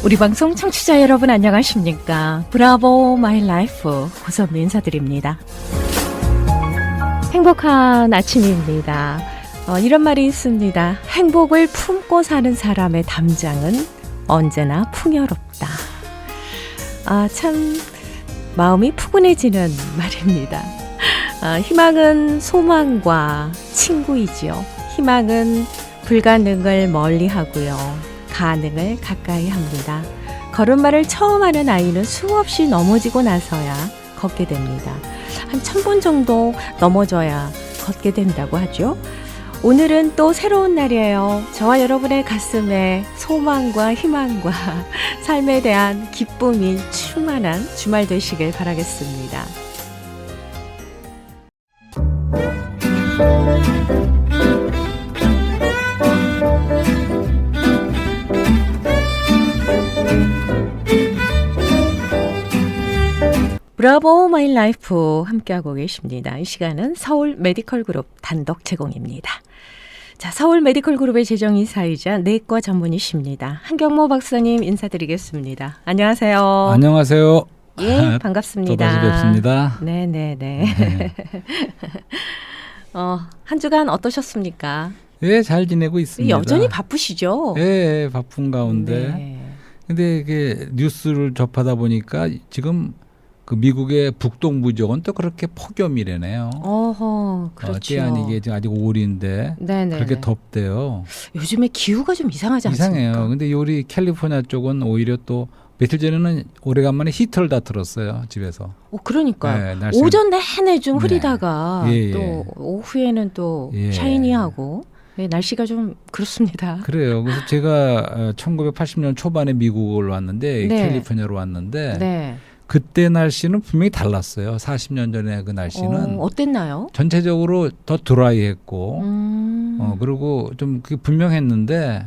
우리 방송 청취자 여러분 안녕하십니까? 브라보 마이 라이프 고선미 인사드립니다. 행복한 아침입니다. 이런 말이 있습니다. 행복을 품고 사는 사람의 담장은 언제나 풍요롭다. 참 마음이 푸근해지는 말입니다. 희망은 소망과 친구이지요. 희망은 불가능을 멀리하고요. 가능을 가까이 합니다. 걸음마를 처음 하는 아이는 수없이 넘어지고 나서야 걷게 됩니다. 한 1000번 정도 넘어져야 걷게 된다고 하죠. 오늘은 또 새로운 날이에요. 저와 여러분의 가슴에 소망과 희망과 삶에 대한 기쁨이 충만한 주말 되시길 바라겠습니다. 브라보 마이 라이프 함께하고 계십니다. 이 시간은 서울 메디컬 그룹 단독 제공입니다. 자, 서울 메디컬 그룹의 재정이사이자 내과 전문의십니다. 한경모 박사님 인사드리겠습니다. 안녕하세요. 안녕하세요. 예, 반갑습니다. 또다시 뵙습니다. 네네네. 네. 한 주간 어떠셨습니까? 예, 잘 지내고 있습니다. 여전히 바쁘시죠? 예, 바쁜 가운데. 네. 근데 이게 뉴스를 접하다 보니까 지금 그 미국의 북동부 지역은 또 그렇게 폭염이래네요. 어허, 그렇죠. 때 아니게 지금 아직 5월인데 네네. 그렇게 덥대요. 요즘에 기후가 좀 이상하지 않습니까? 이상해요. 근데 요리 캘리포니아 쪽은 오히려 또 며칠 전에는 오래간만에 히터를 다 틀었어요, 집에서. 그러니까요. 네, 오전 내내 좀 네. 흐리다가 예, 예. 또 오후에는 또 예. 샤이니하고 날씨가 좀 그렇습니다. 그래요. 그래서 제가 1980년 초반에 미국을 왔는데 네. 캘리포니아로 왔는데 네. 그때 날씨는 분명히 달랐어요. 40년 전에 그 날씨는 어땠나요? 전체적으로 더 드라이했고 그리고 좀 그게 분명했는데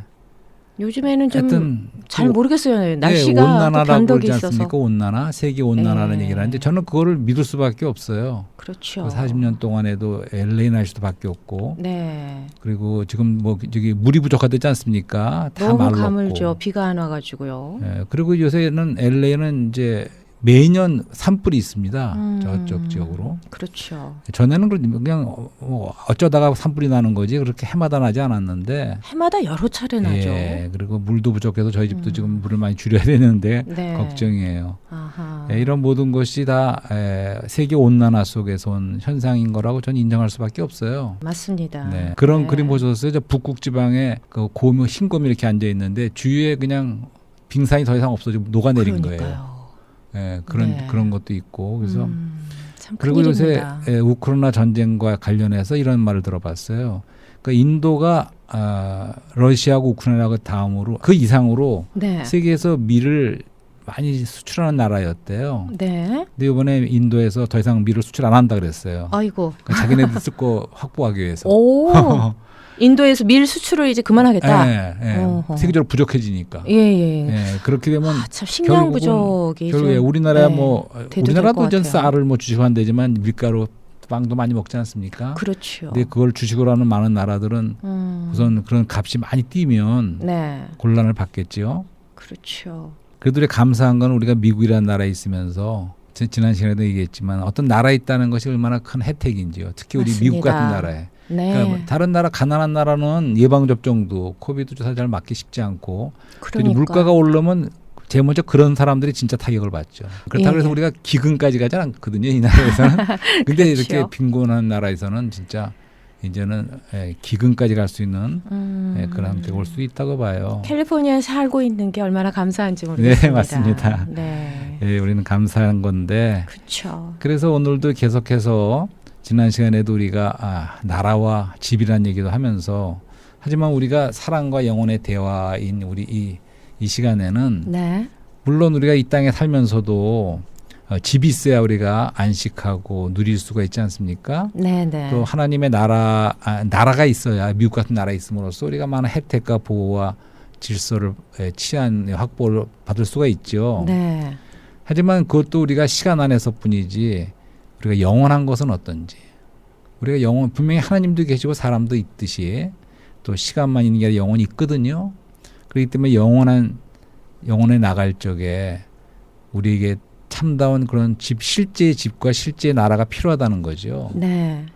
요즘에는 좀 하여튼 잘 모르겠어요. 날씨가 네, 또 온난화라고 변덕이 그러지 있어서. 않습니까? 온난화, 세계 온난화라는 네. 얘기를 하는데 저는 그거를 믿을 수밖에 없어요. 그렇죠. 40년 동안에도 LA 날씨도 바뀌었고 네. 그리고 지금 뭐 저기 물이 부족하다지 않습니까? 다 너무 말랐고. 가물죠. 비가 안 와가지고요. 예, 그리고 요새는 LA는 이제 매년 산불이 있습니다. 저쪽 지역으로. 그렇죠. 전에는 그냥 어쩌다가 산불이 나는 거지 그렇게 해마다 나지 않았는데. 해마다 여러 차례 나죠. 예, 그리고 물도 부족해서 저희 집도 지금 물을 많이 줄여야 되는데 네. 걱정이에요. 아하. 예, 이런 모든 것이 다 세계 온난화 속에서 온 현상인 거라고 저는 인정할 수밖에 없어요. 맞습니다. 네. 그런 네. 그림 보셨어요? 저 북극 지방에 그 곰이 흰곰이 이렇게 앉아 있는데 주위에 그냥 빙산이 더 이상 없어지고 녹아내린 거예요. 그러니까요. 예, 네. 그런 것도 있고 그래서 참 그리고 요새 큰일입니다. 우크라이나 전쟁과 관련해서 이런 말을 들어봤어요. 그러니까 인도가 러시아하고 우크라이나가 다음으로 그 이상으로 네. 세계에서 밀을 많이 수출하는 나라였대요. 네. 근데 이번에 인도에서 더 이상 밀을 수출 안 한다 그랬어요. 아이고. 그러니까 자기네들 쓸 거 확보하기 위해서. 오. 인도에서 밀 수출을 이제 그만하겠다. 어허. 세계적으로 부족해지니까. 예. 그렇게 되면 참 식량 부족이 결국에 좀, 우리나라야 네, 우리나라도 전 같아요. 쌀을 주식하면 되지만 밀가루 빵도 많이 먹지 않습니까? 그렇죠. 근데 그걸 주식으로 하는 많은 나라들은 우선 그런 값이 많이 뛰면 네. 곤란을 받겠지요. 그렇죠. 그래도 우리가 감사한 건 우리가 미국이라는 나라에 있으면서 지난 시간에도 얘기했지만 어떤 나라에 있다는 것이 얼마나 큰 혜택인지요. 특히 우리 맞습니다. 미국 같은 나라에. 네. 그러니까 다른 나라 가난한 나라는 예방 접종도 코비드 주사 잘 맞기 쉽지 않고 또 이제 그러니까. 물가가 오르면 제일 먼저 그런 사람들이 진짜 타격을 받죠. 그렇다고 예. 해서 우리가 기근까지 가지 않거든요. 이 나라에서는. 근데 그렇죠. 이렇게 빈곤한 나라에서는 진짜 이제는 기근까지 갈 수 있는 그런 혜택이 올 수 있다고 봐요. 캘리포니아에 살고 있는 게 얼마나 감사한지 모르겠습니다. 네, 맞습니다. 네. 예, 우리는 감사한 건데 그렇죠. 그래서 오늘도 계속해서 지난 시간에도 우리가 나라와 집이란 얘기도 하면서 하지만 우리가 사랑과 영혼의 대화인 우리 이 시간에는 네. 물론 우리가 이 땅에 살면서도 집이 있어야 우리가 안식하고 누릴 수가 있지 않습니까? 네. 또 하나님의 나라가 있어야 미국 같은 나라에 있음으로써 우리가 많은 혜택과 보호와 질서를 치안 확보를 받을 수가 있죠. 네. 하지만 그것도 우리가 시간 안에서뿐이지 우리가 영원한 것은 어떤지 우리가 분명히 하나님도 계시고 사람도 있듯이 또 시간만 있는 게 아니라 영혼이 있거든요. 그렇기 때문에 영원한 영혼에 나갈 적에 우리에게 참다운 그런 실제의 집과 실제의 나라가 필요하다는 거죠. 네.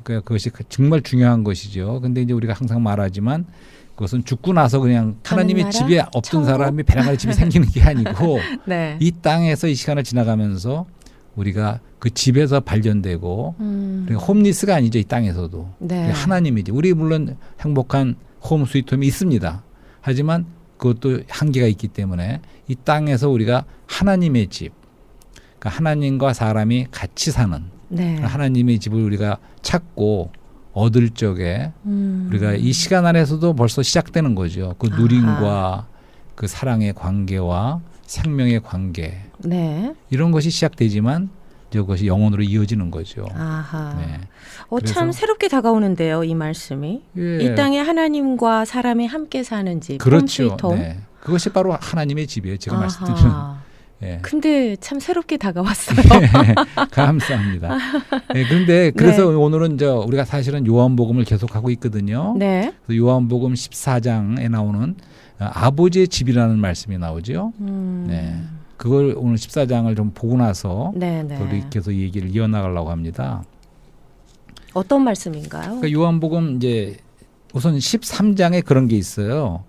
그러니까 그것이 정말 중요한 것이죠. 근데 이제 우리가 항상 말하지만 그것은 죽고 나서 그냥 하나님의 나라? 집에 없던 천국? 사람이 배낭가리 집이 생기는 게 아니고 네. 이 땅에서 이 시간을 지나가면서 우리가 그 집에서 발견되고 그러니까 홈리스가 아니죠. 이 땅에서도. 네. 하나님이지. 우리 물론 행복한 홈 스위트홈이 있습니다. 하지만 그것도 한계가 있기 때문에 이 땅에서 우리가 하나님의 집, 그러니까 하나님과 사람이 같이 사는 네. 하나님의 집을 우리가 찾고 얻을 적에 우리가 이 시간 안에서도 벌써 시작되는 거죠. 그 누림과 그 사랑의 관계와 생명의 관계 네. 이런 것이 시작되지만 그것이 영혼으로 이어지는 거죠. 아하. 네. 참 그래서- 새롭게 다가오는데요, 이 말씀이. 예. 이 땅에 하나님과 사람이 함께 사는 집, 그렇죠. 홈스위트홈. 네. 그것이 바로 하나님의 집이에요. 제가 아하. 말씀드리는. 예. 근데 참 새롭게 다가왔어요. 감사합니다. 네, 그런데 그래서 오늘은 우리가 사실은 요한복음을 계속하고 있거든요. 네. 그래서 요한복음 14장에 나오는 아버지의 집이라는 말씀이 나오죠. 네. 그걸 오늘 14장을 좀 보고 나서 네, 또 네. 계속 얘기를 이어나가려고 합니다. 어떤 말씀인가요? 그러니까 요한복음 이제 우선 13장에 그런 게 있어요.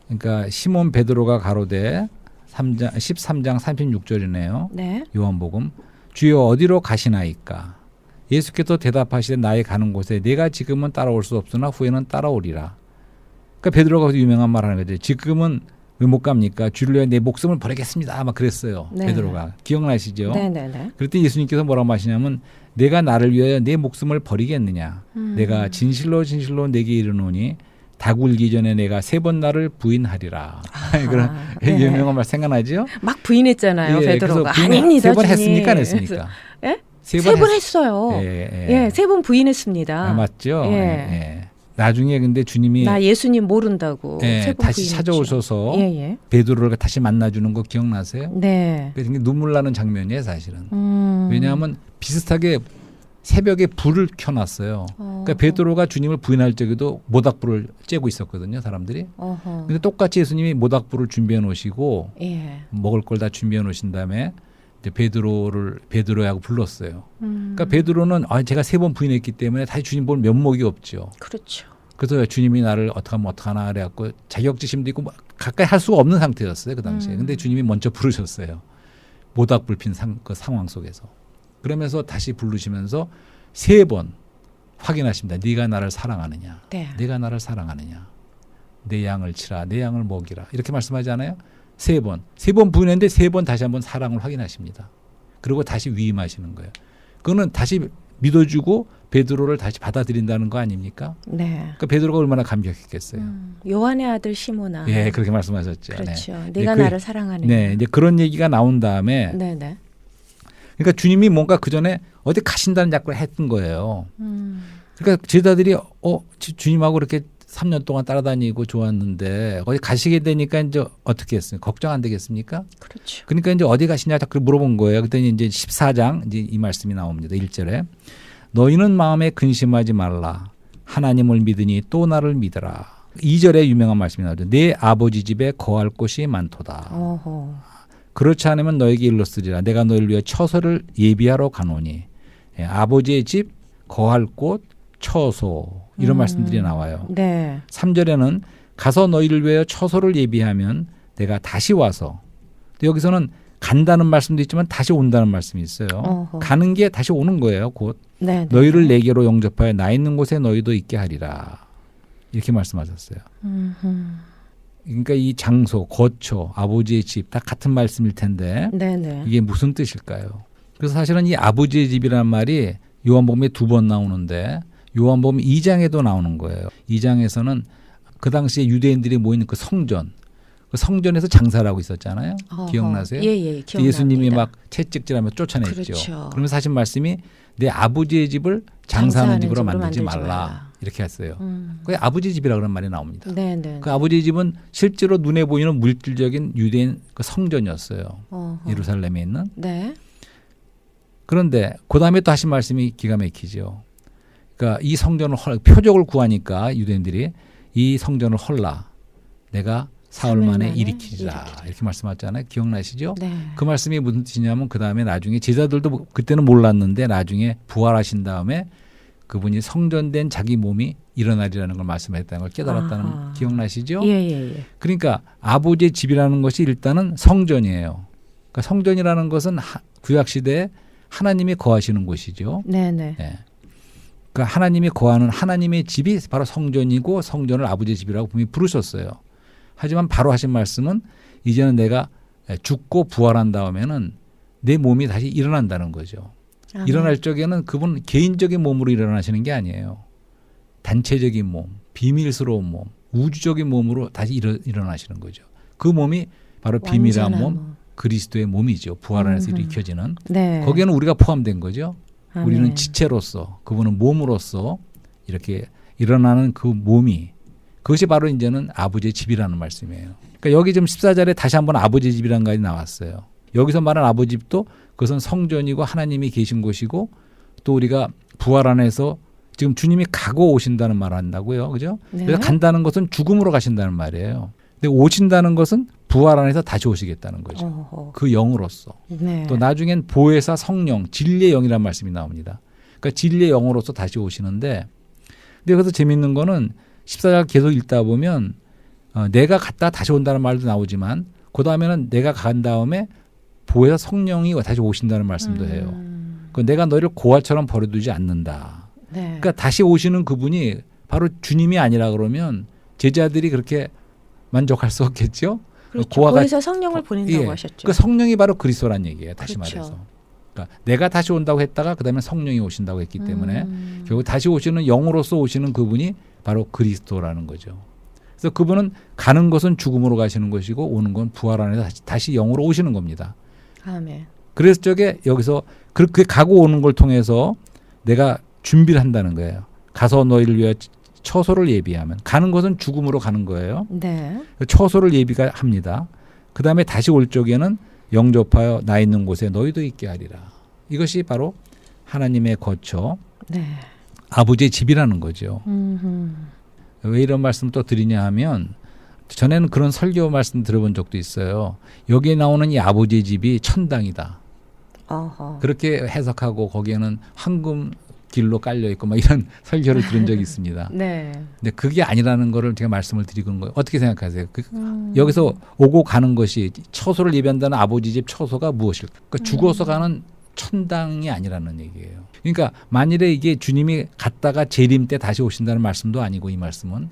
그러니까 시몬 베드로가 가로되 13장 36절이네요. 네. 요한복음 주여 어디로 가시나이까? 예수께서 대답하시되 나의 가는 곳에 내가 지금은 따라올 수 없으나 후에는 따라오리라. 그러니까 베드로가 유명한 말 하는 거죠. 지금은 왜 못 갑니까? 주를 위해 내 목숨을 버리겠습니다. 막 그랬어요. 네. 베드로가. 기억나시죠? 네네네. 그랬더니 예수님께서 뭐라고 하시냐면 내가 나를 위하여 내 목숨을 버리겠느냐. 내가 진실로 진실로 내게 이르노니 닭 울기 전에 내가 3번 나를 부인하리라. 그런 네. 유명한 말 생각나죠? 막 부인했잖아요, 베드로가. 그래서 아닙니다, 3번 주님. 했습니까? 안 했습니까? 예? 세 세 번 했- 했어요. 예, 예, 3번 부인했습니다. 아, 맞죠? 예. 예. 나중에 근데 주님이 나 예수님 모른다고. 예, 3번 다시 부인했죠. 찾아오셔서 예, 예. 베드로를 다시 만나주는 거 기억나세요? 네. 그게 눈물 나는 장면이에요, 사실은. 왜냐하면 비슷하게 새벽에 불을 켜놨어요. 그러니까 베드로가 주님을 부인할 적에도 모닥불을 쬐고 있었거든요, 사람들이. 어허. 근데 똑같이 예수님이 모닥불을 준비해 놓으시고 예. 먹을 걸 다 준비해 놓으신 다음에 이제 베드로하고 불렀어요. 그러니까 베드로는 제가 3번 부인했기 때문에 다시 주님 볼 면목이 없죠. 그렇죠. 그래서 주님이 나를 어떡하면 어떡하나 그래갖고 자격지심도 있고 가까이 할 수가 없는 상태였어요, 그 당시에. 근데 주님이 먼저 부르셨어요. 모닥불 핀 그 상황 속에서. 그러면서 다시 부르시면서 3번 확인하십니다. 네가 나를 사랑하느냐. 네. 내가 나를 사랑하느냐. 내 양을 치라. 내 양을 먹이라. 이렇게 말씀하지 않아요? 3번. 3번 부인했는데 3번 다시 한번 사랑을 확인하십니다. 그리고 다시 위임하시는 거예요. 그거는 다시 믿어주고 베드로를 다시 받아들인다는 거 아닙니까? 네. 그러니까 베드로가 얼마나 감격했겠어요. 요한의 아들 시몬아. 예, 그렇게 말씀하셨죠. 그렇죠. 네. 내가 네, 나를 사랑하는. 네, 이제 그런 얘기가 나온 다음에 네, 네. 그러니까 주님이 뭔가 그 전에 어디 가신다는 약속을 했던 거예요. 그러니까 제자들이 주님하고 이렇게 3년 동안 따라다니고 좋았는데 어디 가시게 되니까 이제 어떻게 했어요? 걱정 안 되겠습니까? 그렇죠. 그러니까 이제 어디 가시냐 자꾸 물어본 거예요. 그랬더니 이제 14장 이제 이 말씀이 나옵니다. 1절에 너희는 마음에 근심하지 말라. 하나님을 믿으니 또 나를 믿으라. 2절에 유명한 말씀이 나오죠. 내 아버지 집에 거할 곳이 많도다. 어허. 그렇지 않으면 너에게 일렀으리라. 내가 너희를 위해 처소를 예비하러 가노니. 예, 아버지의 집, 거할 곳, 처소 이런 말씀들이 나와요. 네. 3절에는 가서 너희를 위하여 처소를 예비하면 내가 다시 와서 또 여기서는 간다는 말씀도 있지만 다시 온다는 말씀이 있어요. 어허. 가는 게 다시 오는 거예요. 곧 네. 너희를 내게로 영접하여 나 있는 곳에 너희도 있게 하리라. 이렇게 말씀하셨어요. 그러니까 이 장소, 거처, 아버지의 집 다 같은 말씀일 텐데 네, 네. 이게 무슨 뜻일까요? 그래서 사실은 이 아버지의 집이라는 말이 요한복음에 2번 나오는데 요한복음 2장에도 나오는 거예요. 2장에서는 그 당시에 유대인들이 모이는 그 성전, 그 성전에서 장사를 하고 있었잖아요. 어허. 기억나세요? 예, 예, 기억납니다. 예수님이 막 채찍질하며 쫓아냈죠. 그렇죠. 그러면서 하신 말씀이 내 아버지의 집을 장사하는 집으로 만들지 말라. 이렇게 했어요. 그 아버지 집이라 그런 말이 나옵니다. 네, 네. 그 아버지 집은 실제로 눈에 보이는 물질적인 유대인 그 성전이었어요. 어허. 예루살렘에 있는. 네. 그런데 그 다음에 또 하신 말씀이 기가 막히죠. 그러니까 이 성전을 표적을 구하니까 유대인들이 이 성전을 헐라. 내가 사흘 3일 만에 만에 일으키리라 이렇게 말씀하셨잖아요. 기억나시죠? 네. 그 말씀이 무슨 뜻이냐면 그 다음에 나중에 제자들도 그때는 몰랐는데 나중에 부활하신 다음에 그분이 성전된 자기 몸이 일어나리라는 걸 말씀했다는 걸 깨달았다는 아하. 기억나시죠? 예. 그러니까 아버지의 집이라는 것이 일단은 성전이에요. 그러니까 성전이라는 것은 구약 시대에 하나님이 거하시는 곳이죠. 네네. 예. 그러니까 하나님이 거하는 하나님의 집이 바로 성전이고 성전을 아버지의 집이라고 분명히 부르셨어요. 하지만 바로 하신 말씀은 이제는 내가 죽고 부활한 다음에는 내 몸이 다시 일어난다는 거죠. 아멘. 일어날 적에는 그분 개인적인 몸으로 일어나시는 게 아니에요. 단체적인 몸, 비밀스러운 몸, 우주적인 몸으로 다시 일어나시는 거죠. 그 몸이 바로 비밀한 완전한 몸, 그리스도의 몸이죠. 부활 안에서 일으켜지는. 네. 거기에는 우리가 포함된 거죠. 아멘. 우리는 지체로서, 그분은 몸으로서 이렇게 일어나는 그 몸이 그것이 바로 이제는 아버지의 집이라는 말씀이에요. 그러니까 여기 지금 14절에 다시 한번 아버지의 집이라는 것이 나왔어요. 여기서 말하는 아버지 집도 그것은 성전이고 하나님이 계신 곳이고 또 우리가 부활 안에서 지금 주님이 가고 오신다는 말을 한다고요. 그죠? 네. 그래서 간다는 것은 죽음으로 가신다는 말이에요. 근데 오신다는 것은 부활 안에서 다시 오시겠다는 거죠. 어허. 그 영으로서. 네. 또 나중엔 보혜사 성령, 진리의 영이라는 말씀이 나옵니다. 그러니까 진리의 영으로서 다시 오시는데 근데 여기서 재밌는 거는 14절 계속 읽다 보면 내가 갔다 다시 온다는 말도 나오지만 그 다음에는 내가 간 다음에 보혜사 성령이 다시 오신다는 말씀도 해요. 그 내가 너희를 고아처럼 버려두지 않는다. 네. 그러니까 다시 오시는 그분이 바로 주님이 아니라 그러면 제자들이 그렇게 만족할 수 없겠죠. 그렇죠. 고아가- 거기서 성령을 보낸다고 예. 하셨죠. 그 성령이 바로 그리스도란 얘기예요. 다시 그렇죠. 말해서. 그러니까 내가 다시 온다고 했다가 그다음에 성령이 오신다고 했기 때문에 결국 다시 오시는 영으로서 오시는 그분이 바로 그리스도라는 거죠. 그래서 그분은 가는 것은 죽음으로 가시는 것이고 오는 건 부활 안에서 다시 영으로 오시는 겁니다. 아멘. 그래서 저게 여기서 그렇게 가고 오는 걸 통해서 내가 준비를 한다는 거예요. 가서 너희를 위해 처소를 예비하면 가는 것은 죽음으로 가는 거예요. 네. 처소를 예비가 합니다. 그 다음에 다시 올 적에는 영접하여 나 있는 곳에 너희도 있게 하리라. 이것이 바로 하나님의 거처, 네. 아버지의 집이라는 거죠. 왜 이런 말씀 또 드리냐 하면 전에는 그런 설교 말씀 들어본 적도 있어요. 여기에 나오는 이 아버지의 집이 천당이다. 어허. 그렇게 해석하고 거기에는 황금 길로 깔려 있고 막 이런 설교를 들은 적이 있습니다. 네. 근데 그게 아니라는 거를 제가 말씀을 드리는 거예요. 어떻게 생각하세요? 여기서 오고 가는 것이 처소를 예비한다는 아버지 집 처소가 무엇일까? 그러니까 죽어서 가는 천당이 아니라는 얘기예요. 그러니까 만일에 이게 주님이 갔다가 재림 때 다시 오신다는 말씀도 아니고 이 말씀은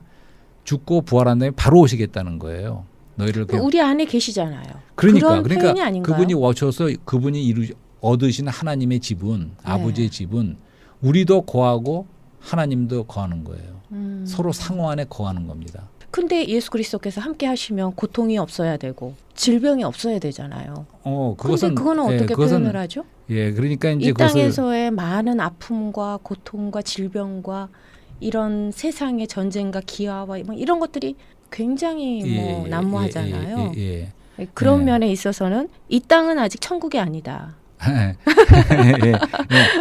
죽고 부활한 다음에 바로 오시겠다는 거예요. 너희를 그냥 우리 안에 계시잖아요. 그러니까 그런 표현이 아닌가요? 그분이 오셔서 그분이 얻으신 하나님의 집은 아버지의 집은 우리도 거하고 하나님도 거하는 거예요. 서로 상호 안에 거하는 겁니다. 근데 예수 그리스도께서 함께 하시면 고통이 없어야 되고 질병이 없어야 되잖아요. 그것은 그거는 어떻게 표현을 하죠? 예, 그러니까 이제 이 그것을 땅에서의 많은 아픔과 고통과 질병과 이런 세상의 전쟁과 기아와 뭐 이런 것들이 굉장히 난무하잖아요. 예. 그런 예. 면에 있어서는 이 땅은 아직 천국이 아니다. 예.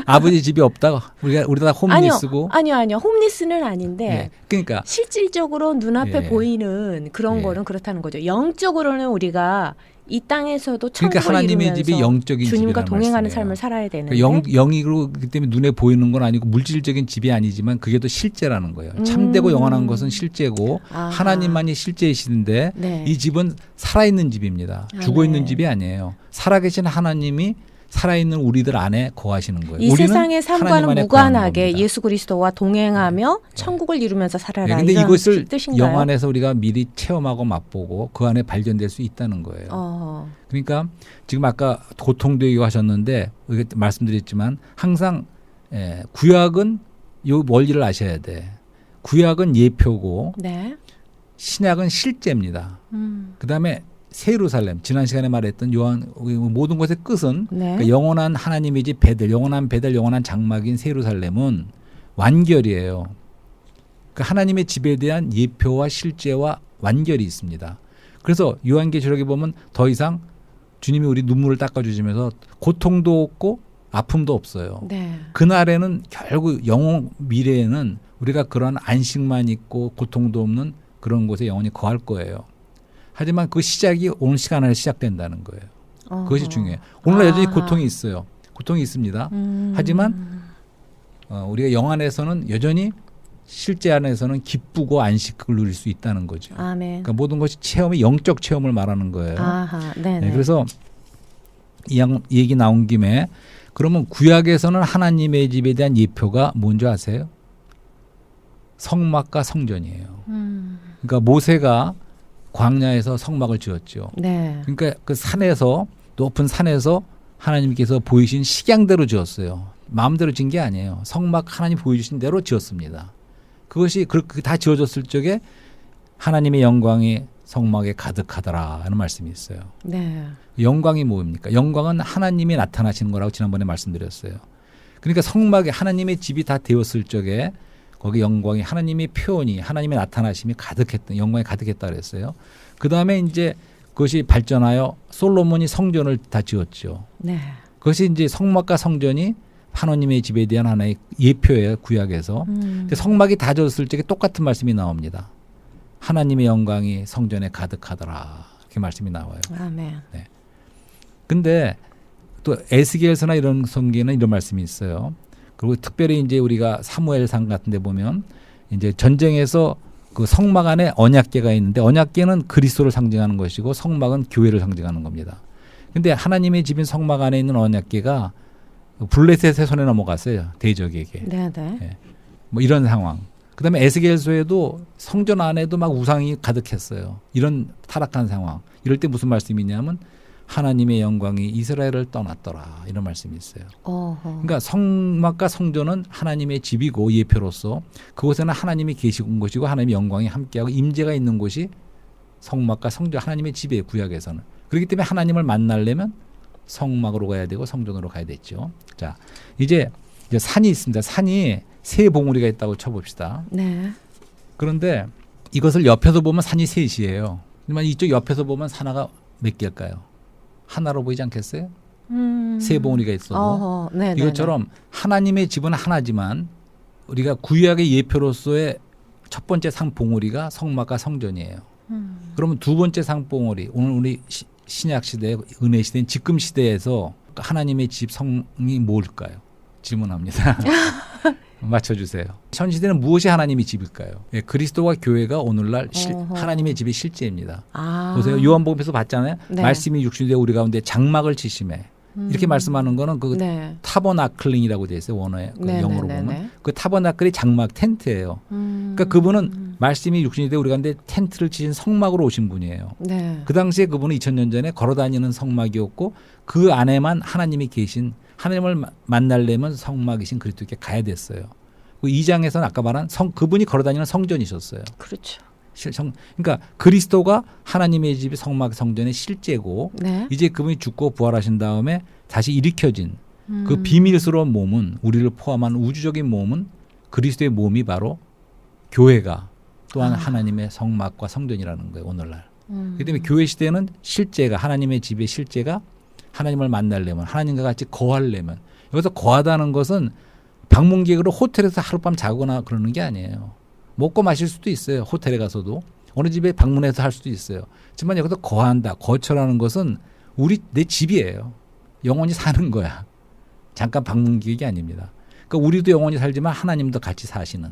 아버지 집이 없다. 우리가 다 홈리스고. 아니요. 홈리스는 아닌데 예. 그러니까 실질적으로 눈앞에 예. 보이는 그런 예. 거는 그렇다는 거죠. 영적으로는 우리가 이 땅에서도 그러니까 천국을 하나님의 이루면서 집이 영적인 주님과 집이라는 동행하는 말씀이에요. 삶을 살아야 되는데 영이고 그렇기 때문에 눈에 보이는 건 아니고 물질적인 집이 아니지만 그게 또 실제라는 거예요. 참되고 영원한 것은 실제고 아하. 하나님만이 실제이시는데 네. 이 집은 살아있는 집입니다. 죽어있는 네. 집이 아니에요. 살아계신 하나님이 살아있는 우리들 안에 거하시는 거예요. 이 우리는 세상의 하나님 삶과는 안에 무관하게 거하는 겁니다. 예수 그리스도와 동행하며 천국을 이루면서 살아라. 네, 근데 이런 이것을 뜻인가요? 영 안에서 우리가 미리 체험하고 맛보고 그 안에 발견될 수 있다는 거예요. 그러니까 지금 아까 고통도 얘기하셨는데 말씀드렸지만 항상 구약은 요 원리를 아셔야 돼. 구약은 예표고 네. 신약은 실제입니다. 그다음에 새 예루살렘 지난 시간에 말했던 요한 모든 것의 끝은 네. 그러니까 영원한 하나님의 집 베들, 영원한 베들, 영원한 장막인 새 예루살렘은 완결이에요. 그 하나님의 집에 대한 예표와 실제와 완결이 있습니다. 그래서 요한계시록에 보면 더 이상 주님이 우리 눈물을 닦아주시면서 고통도 없고 아픔도 없어요. 네. 그날에는 결국 영원 미래에는 우리가 그런 안식만 있고 고통도 없는 그런 곳에 영원히 거할 거예요. 하지만 그 시작이 오늘 시간 안에 시작된다는 거예요. 그것이 어허. 중요해요. 오늘날 여전히 아하. 고통이 있어요. 고통이 있습니다. 하지만 우리가 영 안에서는 여전히 실제 안에서는 기쁘고 안식을 누릴 수 있다는 거죠. 아멘. 그러니까 모든 것이 체험이 영적 체험을 말하는 거예요. 아하, 네네. 네, 그래서 이 얘기 나온 김에 그러면 구약에서는 하나님의 집에 대한 예표가 뭔지 아세요? 성막과 성전이에요. 그러니까 모세가 광야에서 성막을 지었죠. 네. 그러니까 그 산에서 높은 산에서 하나님께서 보이신 식양대로 지었어요. 마음대로 지은 게 아니에요. 성막 하나님 보여주신 대로 지었습니다. 그것이 그렇게 다 지어졌을 적에 하나님의 영광이 성막에 가득하더라 하는 말씀이 있어요. 네. 영광이 뭡니까? 영광은 하나님이 나타나시는 거라고 지난번에 말씀드렸어요. 그러니까 성막에 하나님의 집이 다 되었을 적에 거기 영광이 하나님의 표현이 하나님의 나타나심이 가득했던 영광이 가득했다 그랬어요. 그 다음에 이제 그것이 발전하여 솔로몬이 성전을 다 지었죠. 네. 그것이 이제 성막과 성전이 하나님의 집에 대한 하나의 예표예요. 구약에서. 근데 성막이 다 졌을 적에 똑같은 말씀이 나옵니다. 하나님의 영광이 성전에 가득하더라. 이렇게 말씀이 나와요. 아멘. 근데 또 에스겔서나 이런 성경에는 이런 말씀이 있어요. 그리고 특별히 이제 우리가 사무엘상 같은 데 보면 이제 전쟁에서 그 성막 안에 언약궤가 있는데 언약궤는 그리스도를 상징하는 것이고 성막은 교회를 상징하는 겁니다. 근데 하나님의 집인 성막 안에 있는 언약궤가 블레셋의 손에 넘어갔어요. 대적에게. 네네. 예. 뭐 이런 상황. 그다음에 에스겔서에도 성전 안에도 막 우상이 가득했어요. 이런 타락한 상황. 이럴 때 무슨 말씀이 있냐면 하나님의 영광이 이스라엘을 떠났더라. 이런 말씀이 있어요. 어허. 그러니까 성막과 성전은 하나님의 집이고 예표로서 그곳에는 하나님이 계시고 것이고 하나님의 영광이 함께하고 임재가 있는 곳이 성막과 성전 하나님의 집이에요. 구약에서는. 그렇기 때문에 하나님을 만나려면 성막으로 가야 되고 성전으로 가야 됐죠. 자, 이제 산이 있습니다. 산이 세 봉우리가 있다고 쳐봅시다. 네. 그런데 이것을 옆에서 보면 산이 셋이에요. 하지만 이쪽 옆에서 보면 산하가 몇 개일까요? 하나로 보이지 않겠어요? 세 봉우리가 있어도. 어허. 네네. 이것처럼 하나님의 집은 하나지만 우리가 구약의 예표로서의 첫 번째 상봉우리가 성막과 성전이에요. 그러면 두 번째 상봉우리 오늘 우리 신약 시대, 은혜 시대인 지금 시대에서 하나님의 집 성이 뭘까요? 질문합니다. 맞춰주세요. 현 시대는 무엇이 하나님의 집일까요? 예, 그리스도와 교회가 오늘날 하나님의 집의 실제입니다. 아. 보세요. 요한복음에서 봤잖아요. 네. 말씀이 육신이 되어 우리 가운데 장막을 치심해. 이렇게 말씀하는 거는 그 네. 타버나클링이라고 되어 있어요. 원어에 그 네, 영어로 네, 네, 보면 네. 그 타버나클이 장막 텐트예요. 그러니까 그분은 말씀이 육신이 되어 우리 가운데 텐트를 치신 성막으로 오신 분이에요. 네. 그 당시에 그분은 2000년 전에 걸어다니는 성막이었고 그 안에만 하나님이 계신 하나님을 만나려면 성막이신 그리스도께 가야 됐어요. 그 2장에서는 아까 말한 그분이 걸어다니는 성전이셨어요. 그렇죠. 그러니까 그리스도가 하나님의 집이 성막 성전의 실제고 네. 이제 그분이 죽고 부활하신 다음에 다시 일으켜진 그 비밀스러운 몸은 우리를 포함한 우주적인 몸은 그리스도의 몸이 바로 교회가 또한 하나님의 성막과 성전이라는 거예요. 오늘날. 그렇기 때문에 교회 시대는 실제가 하나님의 집의 실제가 하나님을 만나려면 하나님과 같이 거하려면 여기서 거하다는 것은 방문객으로 호텔에서 하룻밤 자거나 그러는 게 아니에요. 먹고 마실 수도 있어요. 호텔에 가서도. 어느 집에 방문해서 할 수도 있어요. 하지만 여기서 거한다. 거처라는 것은 내 집이에요. 영원히 사는 거야. 잠깐 방문객이 아닙니다. 그러니까 우리도 영원히 살지만 하나님도 같이 사시는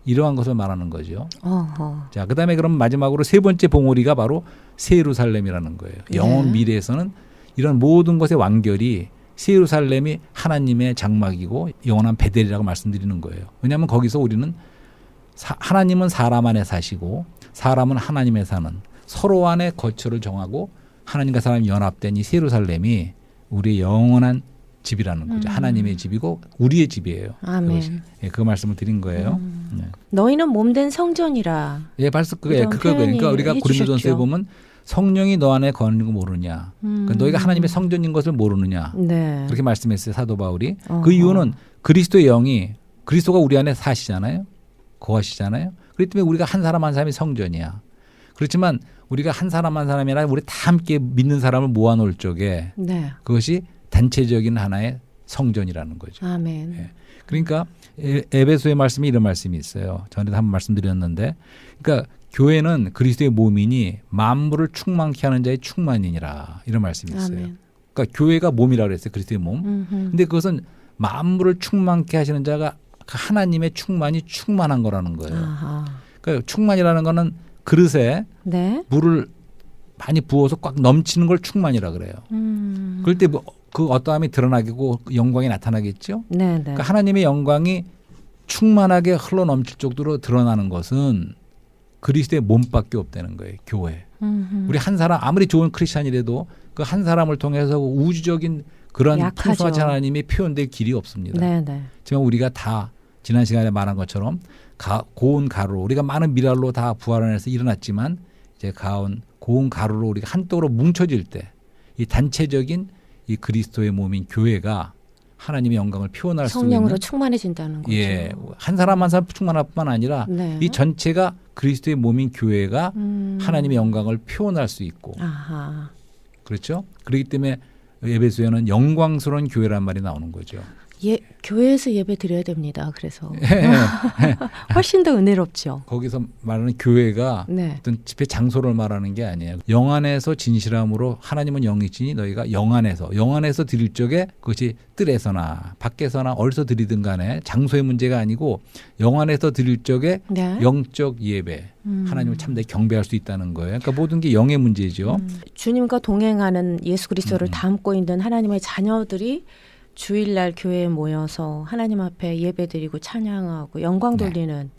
이러한 것을 말하는 거죠. 어허. 자, 그다음에 그럼 마지막으로 세 번째 봉우리가 바로 새 예루살렘이라는 거예요. 영원 네. 미래에서는 이런 모든 것의 완결이 새 예루살렘이 하나님의 장막이고 영원한 베델이라고 말씀드리는 거예요. 왜냐하면 거기서 우리는 하나님은 사람 안에 사시고 사람은 하나님에 사는 서로 안에 거처를 정하고 하나님과 사람이 연합된 이 새 예루살렘이 우리의 영원한 집이라는 거죠. 하나님의 집이고 우리의 집이에요. 아멘. 예, 그 말씀을 드린 거예요. 네. 너희는 몸된 성전이라. 예, 벌써 그거예요. 그러니까 우리가 고린도전서에 보면 성령이 너 안에 거하는 거 모르냐. 그러니까 너희가 하나님의 성전인 것을 모르느냐. 네. 그렇게 말씀했어요. 사도 바울이. 어허. 그 이유는 그리스도의 영이 그리스도가 우리 안에 사시잖아요. 거하시잖아요. 그렇기 때문에 우리가 한 사람 한 사람이 성전이야. 그렇지만 우리가 한 사람 한 사람이 아니라 우리 다 함께 믿는 사람을 모아놓을 적에 네. 그것이 단체적인 하나의 성전이라는 거죠. 아멘. 예. 그러니까 에베소의 말씀이 이런 말씀이 있어요. 전에도 한번 말씀드렸는데, 그러니까 교회는 그리스도의 몸이니 만물을 충만케 하는 자의 충만이니라, 이런 말씀이 있어요. 아멘. 그러니까 교회가 몸이라고 그랬어요. 그리스도의 몸. 음흠. 근데 그것은 만물을 충만케 하시는 자가 하나님의 충만이 충만한 거라는 거예요. 아하. 그러니까 충만이라는 거는 그릇에 네. 물을 많이 부어서 꽉 넘치는 걸 충만이라 그래요. 그럴 때 그 어떠함이 드러나고 영광이 나타나겠죠. 네, 네. 그러니까 하나님의 영광이 충만하게 흘러 넘칠 정도로 드러나는 것은 그리스도의 몸밖에 없다는 거예요. 교회. 우리 한 사람 아무리 좋은 크리스찬이라도 그 한 사람을 통해서 우주적인 그런 약하죠. 풍성한 하나님이 표현될 길이 없습니다. 네, 네. 지금 우리가 다 지난 시간에 말한 것처럼 고운 가루로 우리가 많은 미랄로 다 부활해서 일어났지만 이제 고운 가루로 우리가 한쪽으로 뭉쳐질 때 이 단체적인 이 그리스도의 몸인 교회가 하나님의 영광을 표현할 수 있는 성령으로 충만해진다는 거죠. 예, 한 사람 한 사람 충만할 뿐만 아니라 네. 이 전체가 그리스도의 몸인 교회가 하나님의 영광을 표현할 수 있고 아하. 그렇죠? 그렇기 때문에 에베소에는 영광스러운 교회란 말이 나오는 거죠. 교회에서 예배 드려야 됩니다. 그래서 예. 훨씬 더 은혜롭죠. 거기서 말하는 교회가 네. 어떤 집회 장소를 말하는 게 아니에요. 영 안에서 진실함으로 하나님은 영이시니 너희가 영 안에서 드릴 적에 그것이 뜰에서나 밖에서나 어디서 드리든 간에 장소의 문제가 아니고 영 안에서 드릴 적에 네. 영적 예배, 하나님을 참되게 경배할 수 있다는 거예요. 그러니까 모든 게 영의 문제죠. 주님과 동행하는 예수 그리스도를 담고 있는 하나님의 자녀들이 주일날 교회에 모여서 하나님 앞에 예배드리고 찬양하고 영광 돌리는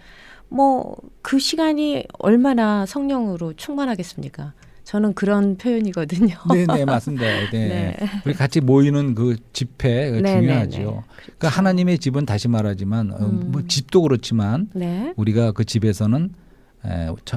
뭐 그 시간이 얼마나 성령으로 충만하겠습니까? 저는 그런 표현이거든요. 네, 맞습니다. 네. 네. 우리 같이 모이는 그 집회 네, 중요하죠. 네, 네. 그러니까 하나님의 집은 다시 말하지만 뭐 집도 그렇지만 네. 우리가 그 집에서는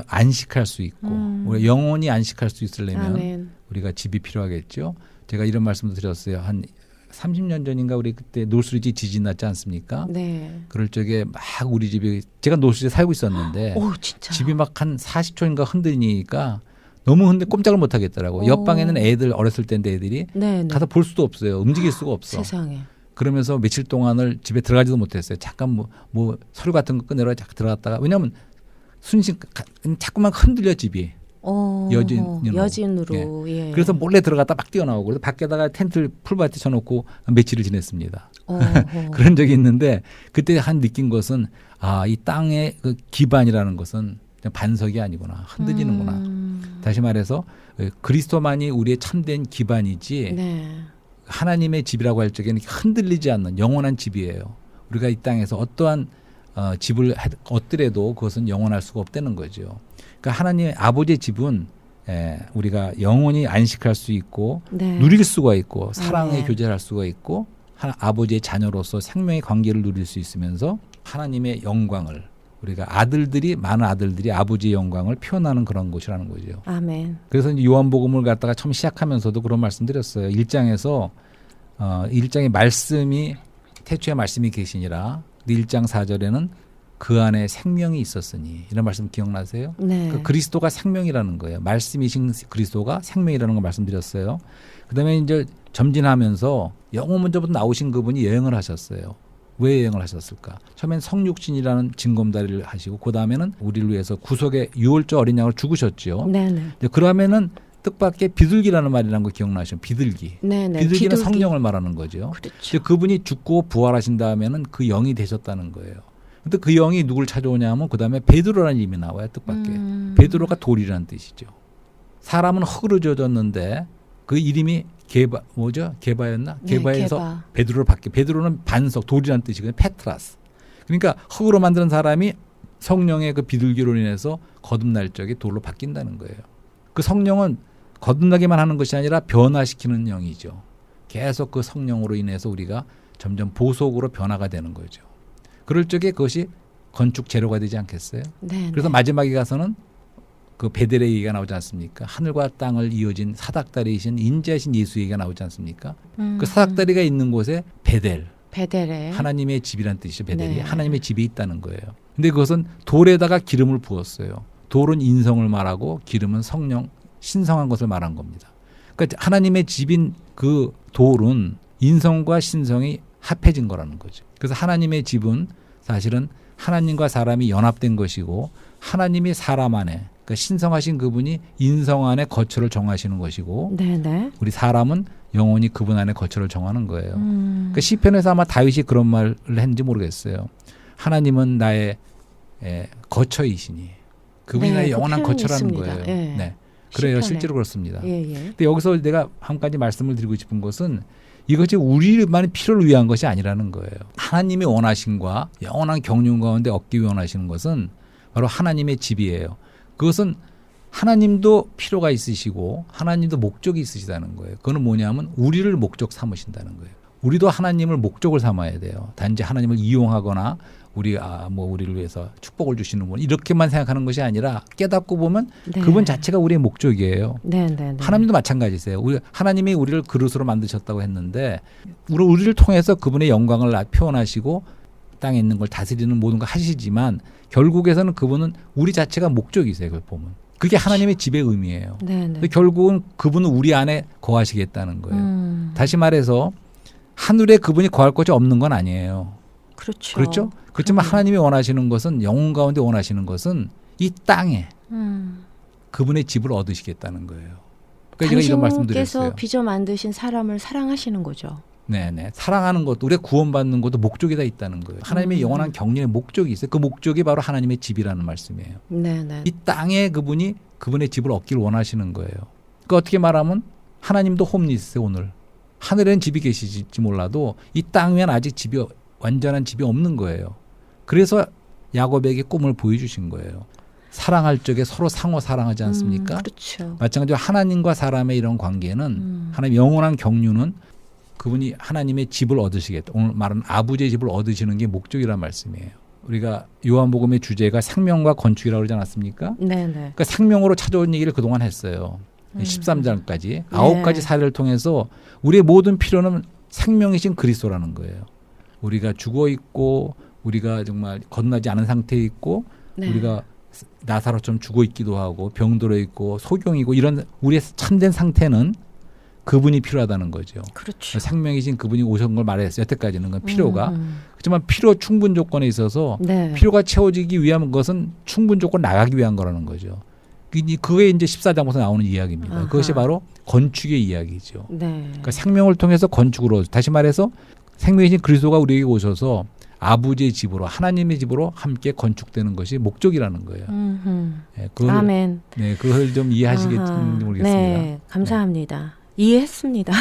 안식할 수 있고 우리 영혼이 안식할 수 있으려면 아멘. 우리가 집이 필요하겠죠. 제가 이런 말씀도 드렸어요. 한 30년 전인가 우리 그때 노스리지 지진 났지 않습니까? 네. 그럴 적에 막 우리 집이 제가 노스리지에 살고 있었는데 오, 진짜. 집이 막 한 40초인가 흔들리니까 너무 꼼짝을 못 하겠더라고. 오. 옆방에는 애들 어렸을 때인데 애들이 네, 네. 가서 볼 수도 없어요. 움직일 수가 없어. 세상에. 그러면서 며칠 동안을 집에 들어가지도 못했어요. 잠깐 뭐 서류 같은 거 꺼내러 들어갔다가 왜냐하면 자꾸만 흔들려 집이. 여진으로. 예. 그래서 몰래 들어갔다 막 뛰어나오고 그래서 밖에다가 텐트를 풀밭에 쳐놓고 며칠을 지냈습니다. 그런 적이 있는데 그때 한 느낀 것은 이 땅의 그 기반이라는 것은 그냥 반석이 아니구나. 흔들리는구나. 다시 말해서 그리스도만이 우리의 참된 기반이지 네. 하나님의 집이라고 할 적에는 흔들리지 않는 영원한 집이에요. 우리가 이 땅에서 어떠한 집을 얻더라도 그것은 영원할 수가 없다는 거죠. 그러니까 하나님의 아버지의 집은 우리가 영원히 안식할 수 있고 네. 누릴 수가 있고 사랑의 네. 교제를 할 수가 있고 아버지의 자녀로서 생명의 관계를 누릴 수 있으면서 하나님의 영광을 우리가 많은 아들들이 아버지의 영광을 표현하는 그런 곳이라는 거죠. 아멘. 그래서 이제 요한복음을 갖다가 처음 시작하면서도 그런 말씀 드렸어요. 1장에서 1장의 말씀이 태초에 말씀이 계시니라. 1장 4절에는 그 안에 생명이 있었으니 이런 말씀 기억나세요? 네. 그 그리스도가 생명이라는 거예요. 말씀이신 그리스도가 생명이라는 걸 말씀드렸어요. 그다음에 이제 점진하면서 영혼 먼저부터 나오신 그분이 여행을 하셨어요. 왜 여행을 하셨을까? 처음엔 성육신이라는 징검다리를 하시고 그 다음에는 우리를 위해서 구속의 유월절 어린 양을 죽으셨죠. 네네. 그러면은 뜻밖의 비둘기라는 말이라는 거 기억나시죠? 비둘기. 네네. 비둘기는 성령을 말하는 거죠. 그렇죠. 그분이 죽고 부활하신 다음에는 그 영이 되셨다는 거예요. 근데 그 영이 누굴 찾아오냐면 그 다음에 베드로라는 이름이 나와요. 뜻밖의. 베드로가 돌이라는 뜻이죠. 사람은 흙으로 지어졌는데 그 이름이 게바였나? 네, 게바에서 게바. 베드로로 바뀌어. 베드로는 반석, 돌이라는 뜻이거든요. 페트라스. 그러니까 흙으로 만드는 사람이 성령의 그 비둘기로 인해서 거듭날 적에 돌로 바뀐다는 거예요. 그 성령은 거듭나기만 하는 것이 아니라 변화시키는 영이죠. 계속 그 성령으로 인해서 우리가 점점 보석으로 변화가 되는 거죠. 그럴 적에 그것이 건축 재료가 되지 않겠어요? 네. 그래서 마지막에 가서는 그 베델의 얘기가 나오지 않습니까? 하늘과 땅을 이어진 사닥다리이신 인자이신 예수 얘기가 나오지 않습니까? 그 사닥다리가 있는 곳에 베델에 하나님의 집이란 뜻이죠. 베델이 네. 하나님의 집이 있다는 거예요. 근데 그것은 돌에다가 기름을 부었어요. 돌은 인성을 말하고 기름은 성령, 신성한 것을 말한 겁니다. 그러니까 하나님의 집인 그 돌은 인성과 신성이 합해진 거라는 거죠. 그래서 하나님의 집은 사실은 하나님과 사람이 연합된 것이고 하나님이 사람 안에 그러니까 신성하신 그분이 인성 안에 거처를 정하시는 것이고 네네. 우리 사람은 영원히 그분 안에 거처를 정하는 거예요. 그러니까 시편에서 아마 다윗이 그런 말을 했는지 모르겠어요. 하나님은 나의 거처이시니 그분이 네, 나의 그 영원한 표현이 거처라는 있습니다. 거예요. 예. 네. 그래요. 시편에. 실제로 그렇습니다. 예. 근데 여기서 내가 한 가지 말씀을 드리고 싶은 것은 이것이 우리만의 필요를 위한 것이 아니라는 거예요. 하나님의 원하심과 영원한 경륜 가운데 얻기 원하시는 것은 바로 하나님의 집이에요. 그것은 하나님도 필요가 있으시고 하나님도 목적이 있으시다는 거예요. 그거는 뭐냐면 우리를 목적 삼으신다는 거예요. 우리도 하나님을 목적을 삼아야 돼요. 단지 하나님을 이용하거나 우리를 위해서 축복을 주시는 분 이렇게만 생각하는 것이 아니라 깨닫고 보면 네. 그분 자체가 우리의 목적이에요. 네. 하나님도 마찬가지세요. 하나님이 우리를 그릇으로 만드셨다고 했는데 우리를 통해서 그분의 영광을 표현하시고 땅에 있는 걸 다스리는 모든 걸 하시지만 결국에서는 그분은 우리 자체가 목적이세요. 그걸 보면. 그게 하나님의 집의 의미예요. 네. 결국은 그분은 우리 안에 거하시겠다는 거예요. 다시 말해서 하늘에 그분이 거할 곳이 없는 건 아니에요. 그렇죠? 그렇지만 하나님이 원하시는 것은 영혼 가운데 원하시는 것은 이 땅에 그분의 집을 얻으시겠다는 거예요. 그러니까 제가 이런 말씀드렸어요. 당신께서 빚어 만드신 사람을 사랑하시는 거죠. 네네. 사랑하는 것도 우리가 구원받는 것도 목적이 다 있다는 거예요. 하나님의 영원한 경륜의 목적이 있어요. 그 목적이 바로 하나님의 집이라는 말씀이에요. 네네. 이 땅에 그분이 그분의 집을 얻기를 원하시는 거예요. 그러니까 어떻게 말하면 하나님도 홈리스에 오늘 하늘에는 집이 계시지 몰라도 이 땅 위엔 아직 완전한 집이 없는 거예요. 그래서 야곱에게 꿈을 보여주신 거예요. 사랑할 적에 서로 상호 사랑하지 않습니까? 그렇죠. 마찬가지로 하나님과 사람의 이런 관계는 하나님 영원한 경륜은 그분이 하나님의 집을 얻으시겠다. 오늘 말은 아버지의 집을 얻으시는 게 목적이란 말씀이에요. 우리가 요한복음의 주제가 생명과 건축이라고 그러지 않았습니까? 네네. 그러니까 생명으로 찾아온 얘기를 그동안 했어요. 13장까지 9가지 사례를 통해서 우리의 모든 필요는 생명이신 그리스도라는 거예요. 우리가 죽어 있고 우리가 정말 거듭나지 않은 상태에 있고 네. 우리가 나사로처럼 죽어 있기도 하고 병들어 있고 소경이고 이런 우리의 참된 상태는 그분이 필요하다는 거죠. 그렇죠. 생명이신 그분이 오신 걸 말했어요. 여태까지는 그 필요가. 그렇지만 필요 충분 조건에 있어서 네. 필요가 채워지기 위한 것은 충분 조건 나가기 위한 거라는 거죠. 그게 이제 14장부터 나오는 이야기입니다. 아하. 그것이 바로 건축의 이야기죠. 네. 그러니까 생명을 통해서 건축으로 다시 말해서 생명이신 그리스도가 우리에게 오셔서 아버지의 집으로 하나님의 집으로 함께 건축되는 것이 목적이라는 거예요. 네, 아멘. 네, 그걸 좀 이해하시겠는지 모르겠습니다. 네, 감사합니다. 이해했습니다.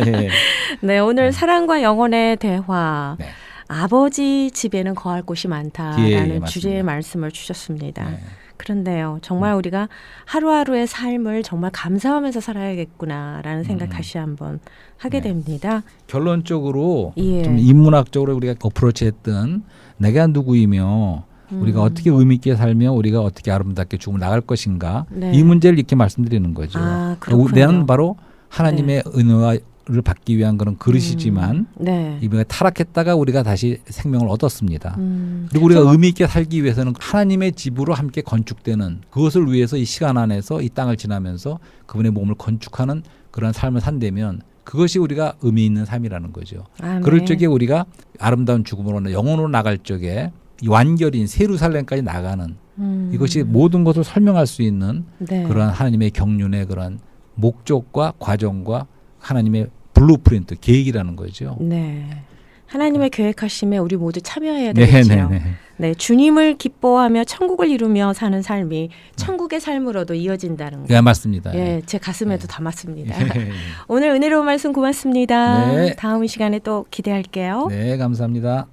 예. 네, 오늘 사랑과 영혼의 대화. 네. 아버지 집에는 거할 곳이 많다라는 맞습니다. 주제의 말씀을 주셨습니다. 네. 그런데요, 정말 우리가 하루하루의 삶을 정말 감사하면서 살아야겠구나라는 생각 다시 한번 하게 네. 됩니다. 결론적으로 예. 좀 인문학적으로 우리가 어프로치했던 내가 누구이며 우리가 어떻게 의미 있게 살며 우리가 어떻게 아름답게 죽음을 나갈 것인가 네. 이 문제를 이렇게 말씀드리는 거죠. 아, 그렇군요. 내는 바로 하나님의 은혜를 받기 위한 그런 그릇이지만 네. 이번에 타락했다가 우리가 다시 생명을 얻었습니다. 그리고 우리가 의미 있게 살기 위해서는 하나님의 집으로 함께 건축되는 그것을 위해서 이 시간 안에서 이 땅을 지나면서 그분의 몸을 건축하는 그런 삶을 산다면 그것이 우리가 의미 있는 삶이라는 거죠. 아멘. 그럴 적에 우리가 아름다운 죽음으로 영혼으로 나갈 적에 이 완결인 세루살렘까지 나가는 이것이 모든 것을 설명할 수 있는 네. 그런 하나님의 경륜의 그런 목적과 과정과 하나님의 블루프린트 계획이라는 거죠. 네. 하나님의 계획하심에 우리 모두 참여해야 되겠죠. 네네네. 네, 주님을 기뻐하며 천국을 이루며 사는 삶이 천국의 삶으로도 이어진다는 거. 네, 맞습니다. 예, 제 가슴에도 담았습니다. 예. 오늘 은혜로운 말씀 고맙습니다. 네. 다음 시간에 또 기대할게요. 네, 감사합니다.